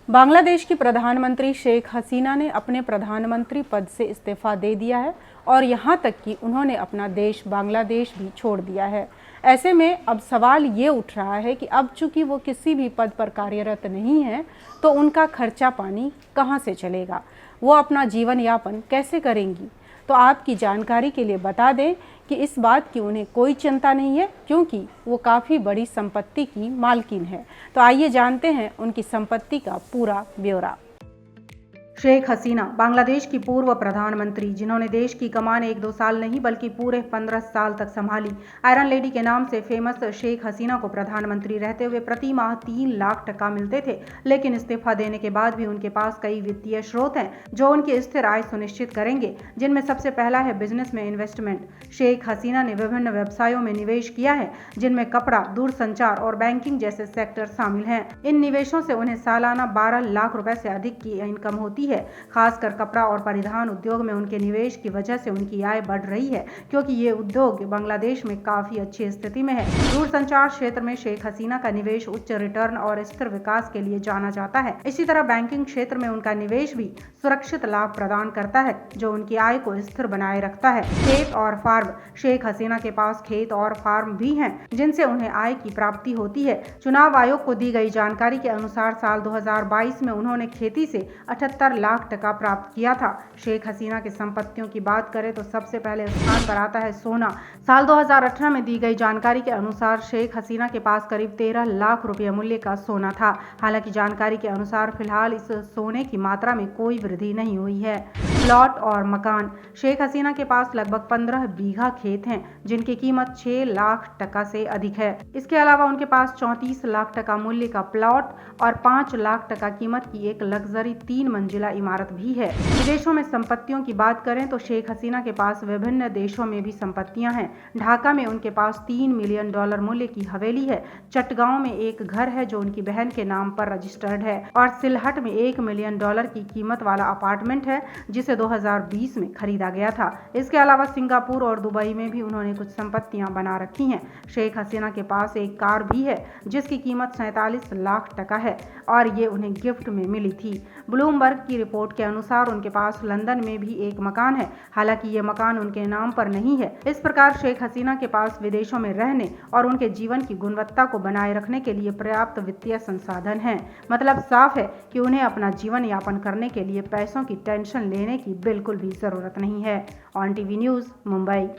बांग्लादेश की प्रधानमंत्री शेख हसीना ने अपने प्रधानमंत्री पद से इस्तीफा दे दिया है और यहां तक कि उन्होंने अपना देश बांग्लादेश भी छोड़ दिया है। ऐसे में अब सवाल ये उठ रहा है कि अब चूंकि वो किसी भी पद पर कार्यरत नहीं है तो उनका खर्चा पानी कहां से चलेगा, वो अपना जीवन यापन कैसे करेंगी। तो आपकी जानकारी के लिए बता दें कि इस बात की उन्हें कोई चिंता नहीं है, क्योंकि वो काफ़ी बड़ी संपत्ति की मालकिन है। तो आइए जानते हैं उनकी संपत्ति का पूरा ब्यौरा। शेख हसीना बांग्लादेश की पूर्व प्रधानमंत्री, जिन्होंने देश की कमान 1-2 साल नहीं बल्कि पूरे 15 साल तक संभाली। आयरन लेडी के नाम से फेमस शेख हसीना को प्रधानमंत्री रहते हुए प्रति माह 3 लाख टका मिलते थे, लेकिन इस्तीफा देने के बाद भी उनके पास कई वित्तीय स्रोत हैं जो उनकी स्थिर आय सुनिश्चित करेंगे, जिनमें सबसे पहला है बिजनेस में इन्वेस्टमेंट। शेख हसीना ने विभिन्न व्यवसायों में निवेश किया है, जिनमें कपड़ा, दूरसंचार और बैंकिंग जैसे सेक्टर शामिल हैं। इन निवेशों से उन्हें सालाना 12 लाख रुपए से अधिक की इनकम होती है। खासकर कपड़ा और परिधान उद्योग में उनके निवेश की वजह से उनकी आय बढ़ रही है, क्योंकि ये उद्योग बांग्लादेश में काफी अच्छी स्थिति में है। दूरसंचार क्षेत्र में शेख हसीना का निवेश उच्च रिटर्न और स्थिर विकास के लिए जाना जाता है। इसी तरह बैंकिंग क्षेत्र में उनका निवेश भी सुरक्षित लाभ प्रदान करता है, जो उनकी आय को स्थिर बनाए रखता है। खेत और फार्म, शेख हसीना के पास खेत और फार्म भी हैं, जिनसे उन्हें आय की प्राप्ति होती है। चुनाव आयोग को दी गई जानकारी के अनुसार साल 2022 में उन्होंने खेती से 78 लाख टका प्राप्त किया था। शेख हसीना की संपत्तियों की बात करें तो सबसे पहले स्थान पर आता है सोना। साल 2018 में दी गई जानकारी के अनुसार शेख हसीना के पास करीब 13 लाख रुपए मूल्य का सोना था। हालांकि जानकारी के अनुसार फिलहाल इस सोने की मात्रा में कोई वृद्धि नहीं हुई है। प्लॉट और मकान, शेख हसीना के पास लगभग 15 बीघा खेत हैं, जिनकी कीमत 6 लाख टका से अधिक है। इसके अलावा उनके पास 34 लाख टका मूल्य का प्लॉट और 5 लाख टका कीमत की एक लग्जरी 3 मंजिला इमारत भी है। विदेशों में संपत्तियों की बात करें तो शेख हसीना के पास विभिन्न देशों में भी संपत्तियां हैं। ढाका में उनके पास $3 मिलियन मूल्य की हवेली है। चटगांव में एक घर है जो उनकी बहन के नाम पर रजिस्टर्ड है, और सिलहट में $1 मिलियन की कीमत वाला अपार्टमेंट है, जिसे 2020 में खरीदा गया था। इसके अलावा सिंगापुर और दुबई में भी उन्होंने कुछ संपत्तियां बना रखी हैं। शेख हसीना के पास एक कार भी है, जिसकी कीमत 47 लाख टका है, और ये उन्हें गिफ्ट में मिली थी। ब्लूमबर्ग की रिपोर्ट के अनुसार उनके पास लंदन में भी एक मकान है, हालांकि ये मकान उनके नाम पर नहीं है। इस प्रकार शेख हसीना के पास विदेशों में रहने और उनके जीवन की गुणवत्ता को बनाए रखने के लिए पर्याप्त वित्तीय संसाधन हैं। मतलब साफ है कि उन्हें अपना जीवन यापन करने के लिए पैसों की टेंशन लेने की बिल्कुल भी जरूरत नहीं है। On TV news, Mumbai.